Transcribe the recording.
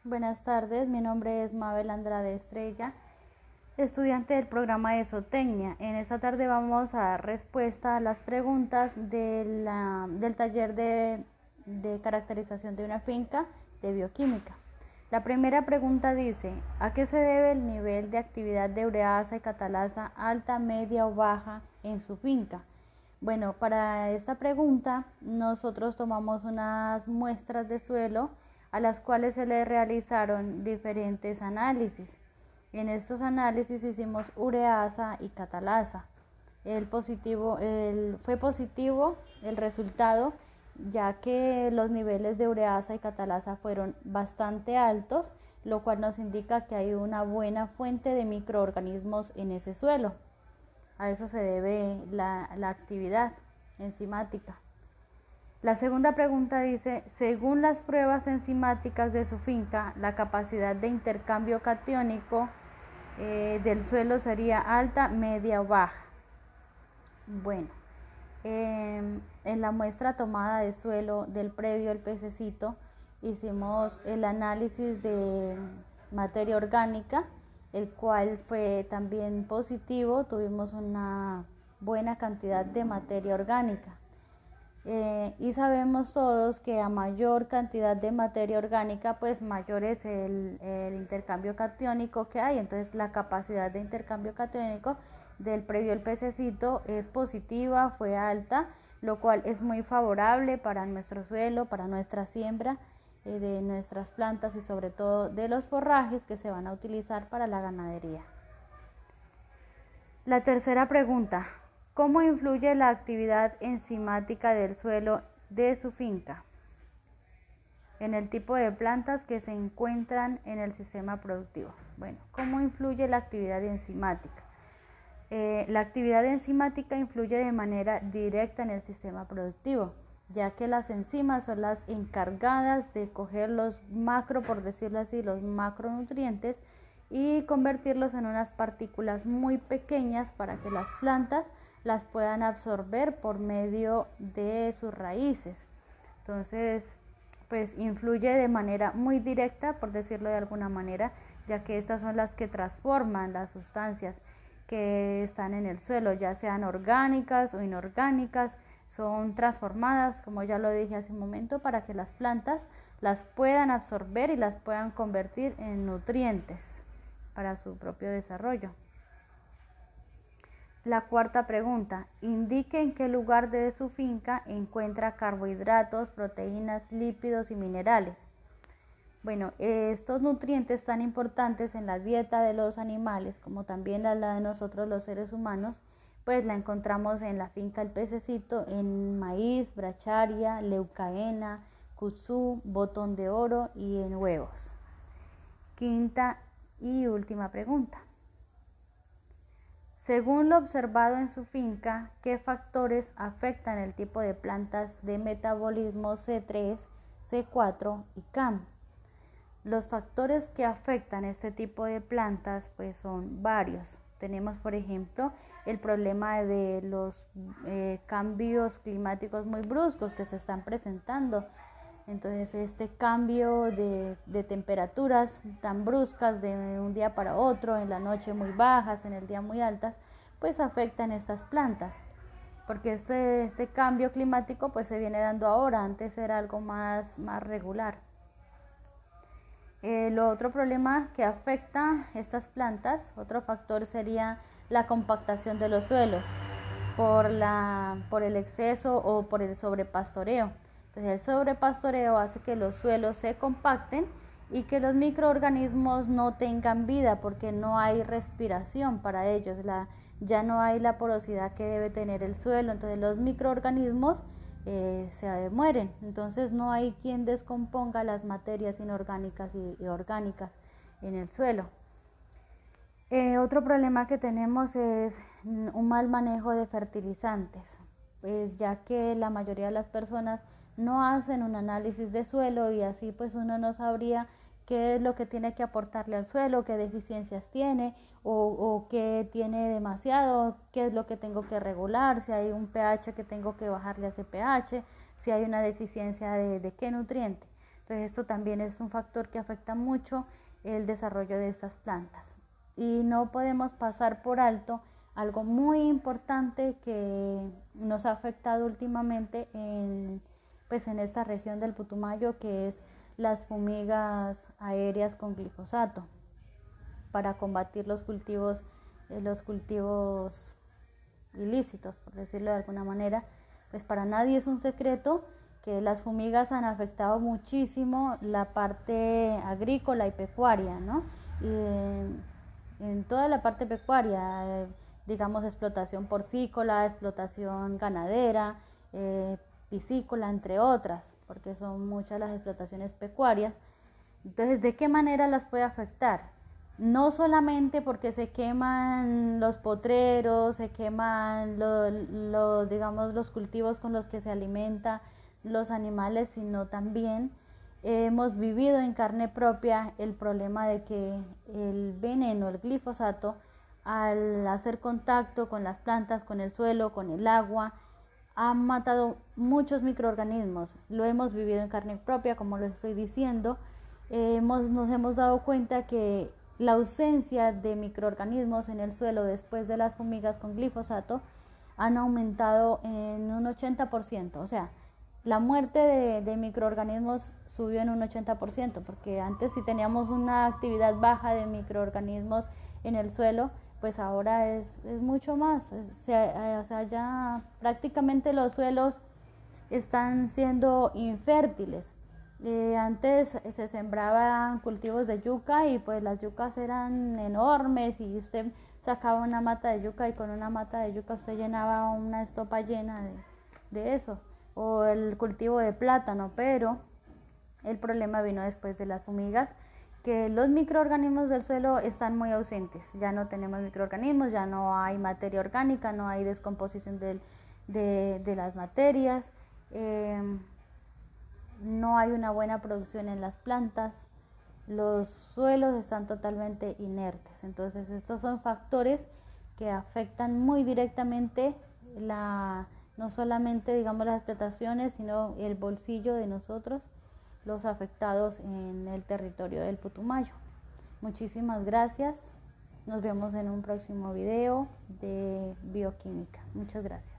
Buenas tardes, mi nombre es Mabel Andrade Estrella, estudiante del programa de Zootecnia. En esta tarde vamos a dar respuesta a las preguntas del taller de caracterización de una finca de bioquímica. La primera pregunta dice, ¿a qué se debe el nivel de actividad de ureasa y catalasa alta, media o baja en su finca? Bueno, para esta pregunta nosotros tomamos unas muestras de suelo a las cuales se le realizaron diferentes análisis. En estos análisis hicimos ureasa y catalasa. Fue positivo el resultado, ya que los niveles de ureasa y catalasa fueron bastante altos, lo cual nos indica que hay una buena fuente de microorganismos en ese suelo. A eso se debe la actividad enzimática. La segunda pregunta dice, según las pruebas enzimáticas de su finca, la capacidad de intercambio catiónico del suelo sería alta, media o baja. Bueno, en la muestra tomada de suelo del predio El Pececito, hicimos el análisis de materia orgánica, el cual fue también positivo, tuvimos una buena cantidad de materia orgánica. Y sabemos todos que a mayor cantidad de materia orgánica, pues mayor es el intercambio catiónico que hay. Entonces la capacidad de intercambio catiónico del predio El Pececito es positiva, fue alta, lo cual es muy favorable para nuestro suelo, para nuestra siembra de nuestras plantas y sobre todo de los forrajes que se van a utilizar para la ganadería. La tercera pregunta, ¿cómo influye la actividad enzimática del suelo de su finca en el tipo de plantas que se encuentran en el sistema productivo? Bueno, ¿cómo influye la actividad enzimática? La actividad enzimática influye de manera directa en el sistema productivo, ya que las enzimas son las encargadas de coger los por decirlo así, los macronutrientes y convertirlos en unas partículas muy pequeñas para que las plantas las puedan absorber por medio de sus raíces. Entonces, pues influye de manera muy directa, por decirlo de alguna manera, ya que estas son las que transforman las sustancias que están en el suelo, ya sean orgánicas o inorgánicas, son transformadas, como ya lo dije hace un momento, para que las plantas las puedan absorber y las puedan convertir en nutrientes para su propio desarrollo. La cuarta pregunta, indique en qué lugar de su finca encuentra carbohidratos, proteínas, lípidos y minerales. Bueno, estos nutrientes tan importantes en la dieta de los animales, como también la de nosotros los seres humanos, pues la encontramos en la finca El Pececito, en maíz, bracharia, leucaena, kutzú, botón de oro y en huevos. Quinta y última pregunta. Según lo observado en su finca, ¿qué factores afectan el tipo de plantas de metabolismo C3, C4 y CAM? Los factores que afectan este tipo de plantas pues son varios. Tenemos, por ejemplo, el problema de los cambios climáticos muy bruscos que se están presentando. Entonces, este cambio de temperaturas tan bruscas de un día para otro, en la noche muy bajas, en el día muy altas, pues afectan estas plantas. Porque este cambio climático pues se viene dando ahora, antes era algo más regular. Lo otro problema que afecta estas plantas, otro factor sería la compactación de los suelos por el exceso o por el sobrepastoreo. Entonces el sobrepastoreo hace que los suelos se compacten y que los microorganismos no tengan vida porque no hay respiración para ellos, ya no hay la porosidad que debe tener el suelo, entonces los microorganismos se mueren, entonces no hay quien descomponga las materias inorgánicas y orgánicas en el suelo. Otro problema que tenemos es un mal manejo de fertilizantes, pues ya que la mayoría de las personas no hacen un análisis de suelo y así pues uno no sabría qué es lo que tiene que aportarle al suelo, qué deficiencias tiene o qué tiene demasiado, qué es lo que tengo que regular, si hay un pH que tengo que bajarle a ese pH, si hay una deficiencia de qué nutriente. Entonces esto también es un factor que afecta mucho el desarrollo de estas plantas. Y no podemos pasar por alto algo muy importante que nos ha afectado últimamente pues en esta región del Putumayo, que es las fumigas aéreas con glifosato para combatir los cultivos ilícitos, por decirlo de alguna manera. Pues para nadie es un secreto que las fumigas han afectado muchísimo la parte agrícola y pecuaria, ¿no? Y en toda la parte pecuaria, digamos explotación porcícola, explotación ganadera, piscícola, entre otras, porque son muchas las explotaciones pecuarias. Entonces, ¿de qué manera las puede afectar? No solamente porque se queman los potreros, se queman digamos, los cultivos con los que se alimenta los animales, sino también hemos vivido en carne propia el problema de que el veneno, el glifosato, al hacer contacto con las plantas, con el suelo, con el agua, ha matado muchos microorganismos. Lo hemos vivido en carne propia, como lo estoy diciendo. Nos hemos dado cuenta que la ausencia de microorganismos en el suelo después de las fumigas con glifosato han aumentado en un 80%. O sea, la muerte de microorganismos subió en un 80%, porque antes si teníamos una actividad baja de microorganismos en el suelo, pues ahora es mucho más. O sea, ya prácticamente los suelos están siendo infértiles. Antes se sembraban cultivos de yuca y pues las yucas eran enormes y usted sacaba una mata de yuca y con una mata de yuca usted llenaba una estopa llena de eso, o el cultivo de plátano, pero el problema vino después de las fumigas, que los microorganismos del suelo están muy ausentes. Ya no tenemos microorganismos, ya no hay materia orgánica, no hay descomposición de las materias, no hay una buena producción en las plantas, los suelos están totalmente inertes. Entonces estos son factores que afectan muy directamente no solamente, digamos, las explotaciones, sino el bolsillo de nosotros, los afectados en el territorio del Putumayo. Muchísimas gracias. Nos vemos en un próximo video de bioquímica. Muchas gracias.